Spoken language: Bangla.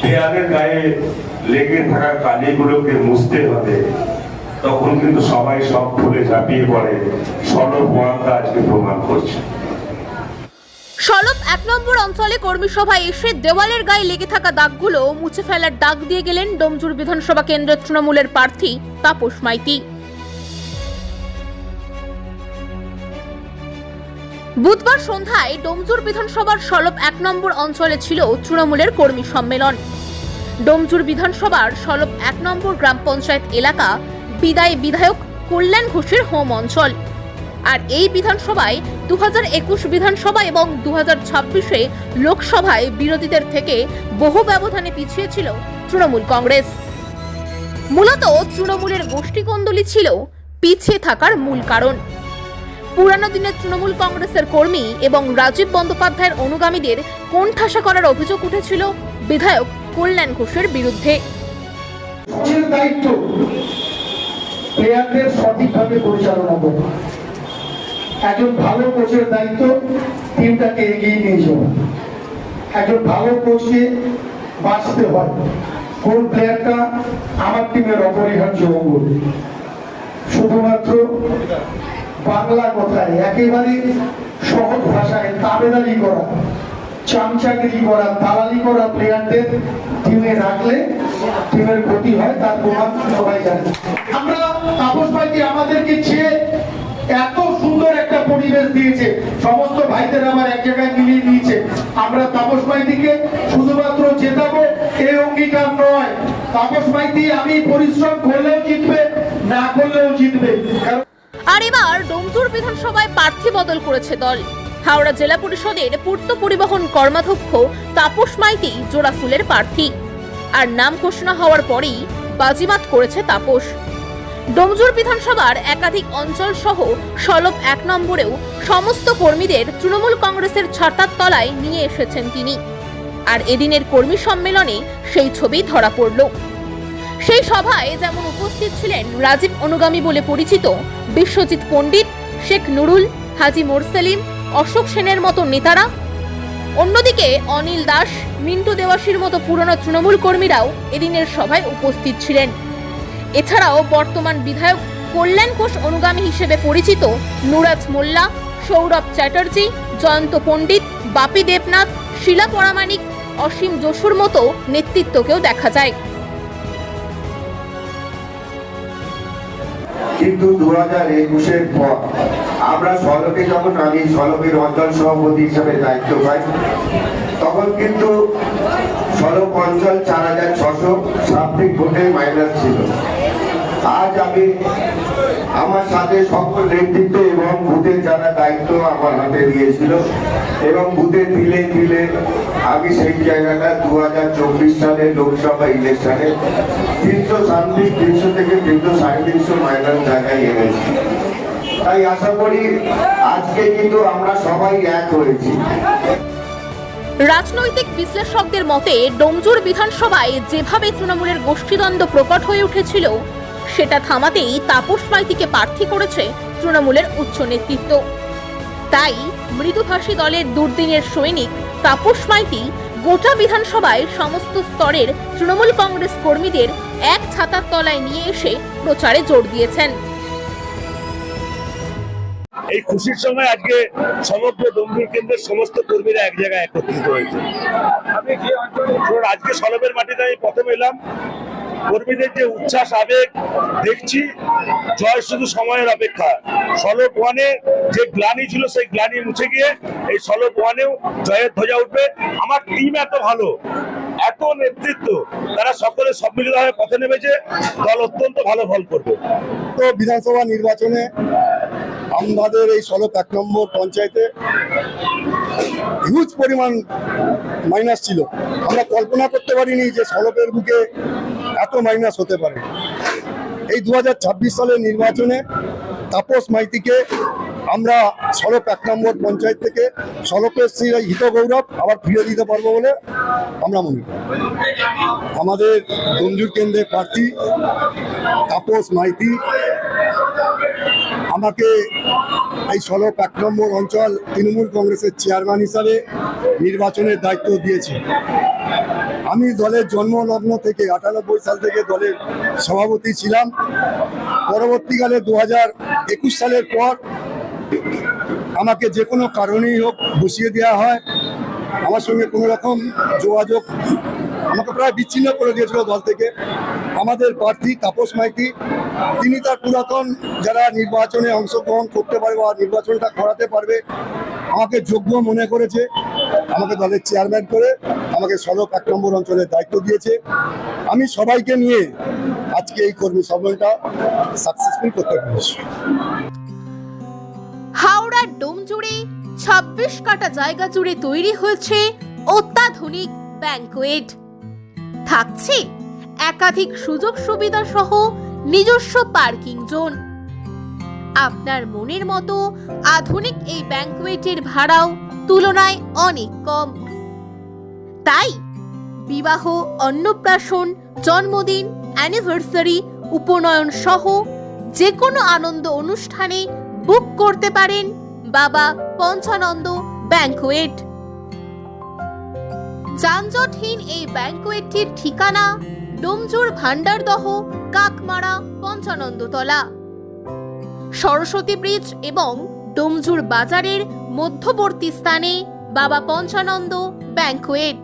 দেয়ালের গায়ে লেগে থাকা কালিগুলোকে মুছতে হবে, তখন কিন্তু সবাই সব ভুলে ঝাঁপিয়ে পড়ে। সলভ ওয়ানটা আজকে প্রমাণ করছে। সলভ 1 নম্বর অঞ্চলে কর্মী সভায় এসে দেওয়ালের গায়ে লেগে থাকা দাগগুলো মুছে ফেলার ডাক দিয়ে গেলেন ডোমজুর বিধানসভা কেন্দ্রের তৃণমূলের প্রার্থী তাপস মাইতি। বুধবার সন্ধ্যায় ডোমজুর বিধানসভার সলভ 1 নম্বর অঞ্চলে ছিল তৃণমূলের কর্মী সম্মেলন। ডোমজুর বিধানসভার সলভ 1 নম্বর গ্রাম পঞ্চায়েত এলাকা বিদায়ী বিধায়ক কল্যাণ ঘোষের হোম অঞ্চল। আর এই বিধানসভায় 2021 বিধানসভা এবং 2026-এ লোকসভায় বিরোধীদের থেকে বহু ব্যবধানে পিছিয়ে ছিল তৃণমূল কংগ্রেস। মূলত তৃণমূলের গোষ্ঠীকন্দলি ছিল পিছিয়ে থাকার মূল কারণ। পুরানো দিনের তৃণমূল কংগ্রেসের কর্মী এবং রাজীব বন্দ্যোপাধ্যায়ের অনুগামীদের কোণঠাসা করার অভিযোগ উঠেছিল বিধায়ক কল্যাণ ঘোষের বিরুদ্ধে। দায়িত্ব প্লেয়ারদের সঠিকভাবে পরিচালনা করা, একজন ভালো কোচের দায়িত্ব টিমটাকে এগিয়ে নিয়ে যাওয়া। একজন ভালো কোচকে বাঁচতে হয় কোন প্লেয়ারটা আমার টিমের অপরিহার্য অঙ্গ। শুধুমাত্র বাংলা কথায় একেবারে সহজ ভাষায় তাবেদারি করা, চামচাগিরি করা, দালালি করা প্লেয়ারদের টিমে রাখলে টিমের ক্ষতি হয়, তার প্রমাণ সবাই জানে। আমরা তাপস মাইতি আমাদেরকে চেয়ে এত সুন্দর একটা পরিবেশ দিয়েছে, সমস্ত ভাইদের আমার এক জায়গায় মিলিয়ে নিয়েছে। আমরা তাপস মাইতিকে শুধুমাত্র জেতাবো এই অঙ্গীকার নয়। তাপস মাইতি আমি পরিশ্রম করলেও জিতবে, না করলেও জিতবে। আর এবার ডোমজুর বিধানসভায় প্রার্থী বদল করেছে দল। হাওড়া জেলা পরিষদের পূর্ত পরিবহন কর্মাধ্যক্ষ তাপস মাইতি জোড়াফুলের প্রার্থী। আর নাম ঘোষণা হওয়ার পরেই বাজিমাত করেছে তাপস। ডোমজুর বিধানসভার একাধিক অঞ্চল সহ সলভ 1 নম্বরেও সমস্ত কর্মীদের তৃণমূল কংগ্রেসের ছাতার তলায় নিয়ে এসেছেন তিনি। আর এদিনের কর্মী সম্মেলনে সেই ছবি ধরা পড়ল। সেই সভায় যেমন উপস্থিত ছিলেন রাজীব অনুগামী বলে পরিচিত বিশ্বজিৎ পণ্ডিত, শেখ নুরুল, হাজি মোরসেলিম, অশোক সেনের মতো নেতারা, অন্যদিকে অনিল দাস, মিন্টু দেওয়াশির মতো পুরনো তৃণমূল কর্মীরাও এদিনের সভায় উপস্থিত ছিলেন। এছাড়াও বর্তমান বিধায়ক কল্যাণ ঘোষ অনুগামী হিসেবে পরিচিত নুরাজ মোল্লা, সৌরভ চ্যাটার্জি, জয়ন্ত পণ্ডিত, বাপি দেবনাথ, শিলা পরামানিক, অসীম যোশুর মতো নেতৃত্বকেও দেখা যায়। কিন্তু 2021-এর পর আমরা সলভে যখন আমি সলভের অঞ্চল সভাপতি হিসেবে দায়িত্ব পাই, তখন কিন্তু সলভ অঞ্চল 4600 সাবজেক্ট ভোটে মাইনাস ছিল। আজ আমি আমার সাথে সকল নেতৃত্ব এবং বুথের যারা দায়িত্ব আমার হাতে দিয়েছিল এবং বুথে দিলে দিলে আমি সেই জায়গাটা 2024 সালের লোকসভা ইলেকশনে 300 থেকে 350 মাইনাস জায়গায় এনেছি। তাই আশা করি আজকে কিন্তু আমরা সবাই এক হয়েছি। রাজনৈতিক বিশ্লেষকদের মতে ডোমজুর বিধানসভায় যেভাবে তৃণমূলের গোষ্ঠীদ্বন্দ্ব প্রকট হয়ে উঠেছিল, সেটা থামাতেই তাপস মাইতিকে প্রার্থী করেছে তৃণমূলের উচ্চ নেতৃত্ব। তাই মৃদুভাষী দলের দুর্দিনের সৈনিক তাপস মাইতি গোটা বিধানসভায় সমস্ত স্তরের তৃণমূল কংগ্রেস কর্মীদের এক ছাতার তলায় নিয়ে এসে প্রচারে জোর দিয়েছেন। এই খুশির সময় আজকে সমগ্র ডোমজুর কেন্দ্রের সমস্ত কর্মীরা এক জায়গায় একত্রিত হয়েছে। আজকে সলভের মাটিতে আমি প্রথম এলাম, কর্মীদের যে উচ্ছ্বাস আবেগ দেখছি, জয় শুধু সময়ের অপেক্ষা। সলভ 1-এ যে গ্লানি ছিল সেই গ্লানি মুছে গিয়ে এই সলভ 1-এও জয়ের ধ্বজা উঠবে। আমার টিম এত ভালো, এত নেতৃত্ব, তারা সকলে সম্মিলিতভাবে পথে নেমেছে, দল অত্যন্ত ভালো ফল করবে। তো বিধানসভা নির্বাচনে আমাদের এই সলভ 1 নম্বর পঞ্চায়েতে হিউজ পরিমাণ মাইনাস ছিল। আমরা কল্পনা করতে পারিনি যে সলভের বুকে এত মাইনাস হতে পারে। এই 2026 সালের নির্বাচনে তাপস মাইতিকে আমরা সলভ 1 নম্বর পঞ্চায়েত থেকে সলভের হিত গৌরব আবার ফিরে দিতে পারবো বলে আমরা মনে করি। আমাদের ডোমজুর কেন্দ্রের প্রার্থী তাপস মাইতি আমাকে এই সলভ 1 নম্বর অঞ্চল তৃণমূল কংগ্রেসের চেয়ারম্যান হিসাবে নির্বাচনের দায়িত্ব দিয়েছে। আমি দলের জন্মলগ্ন থেকে 98 সাল থেকে দলের সভাপতি ছিলাম। পরবর্তীকালে 2021 সালের পর আমাকে যে কোনো কারণেই হোক বসিয়ে দেওয়া হয়। আমার সঙ্গে কোনো রকম যোগাযোগ আমাকে প্রায় বিচ্ছিন্ন করে দিয়েছিল দল থেকে। আমাদের প্রার্থী তাপস মাইতি, তিনি তার পুরাতন যারা নির্বাচনে অংশগ্রহণ করতে পারবে বা নির্বাচনটা করাতে পারবে আমাকে যোগ্য মনে করেছে, আমাকে দলের চেয়ারম্যান করে আমাকে সড়ক 1 নম্বর অঞ্চলের দায়িত্ব দিয়েছে। আমি সবাইকে নিয়ে আজকে এই কর্মী সম্মেলনটা সাকসেসফুল করতে পেরেছি। হাওড়ার ডোমজুড়ে 26 কাটা জায়গা জুড়ে তৈরি হয়েছে অত্যাধুনিক ব্যাংকুয়েট। থাকছে একাধিক সুযোগ সুবিধা সহ নিজস্ব পার্কিং জোন। আপনার মনের মতো আধুনিক এই ব্যাংকুয়েটের ভাড়াও তুলনায় অনেক কম। তাই বিবাহ, অন্নপ্রাশন, জন্মদিন, অ্যানিভার্সারি, উপনয়ন সহ যে কোনো আনন্দ অনুষ্ঠানে বুক করতে পারেন বাবা পঞ্চানন্দ ব্যাংকুয়েট। যানজটহীন এই ব্যাংকুয়েটটির ঠিকানা ডোমজুর ভান্ডারদহ কাকমারা পঞ্চানন্দতলা, সরস্বতী ব্রিজ এবং ডোমজুর বাজারের মধ্যবর্তী স্থানে বাবা পঞ্চানন্দ ব্যাংকুয়েট।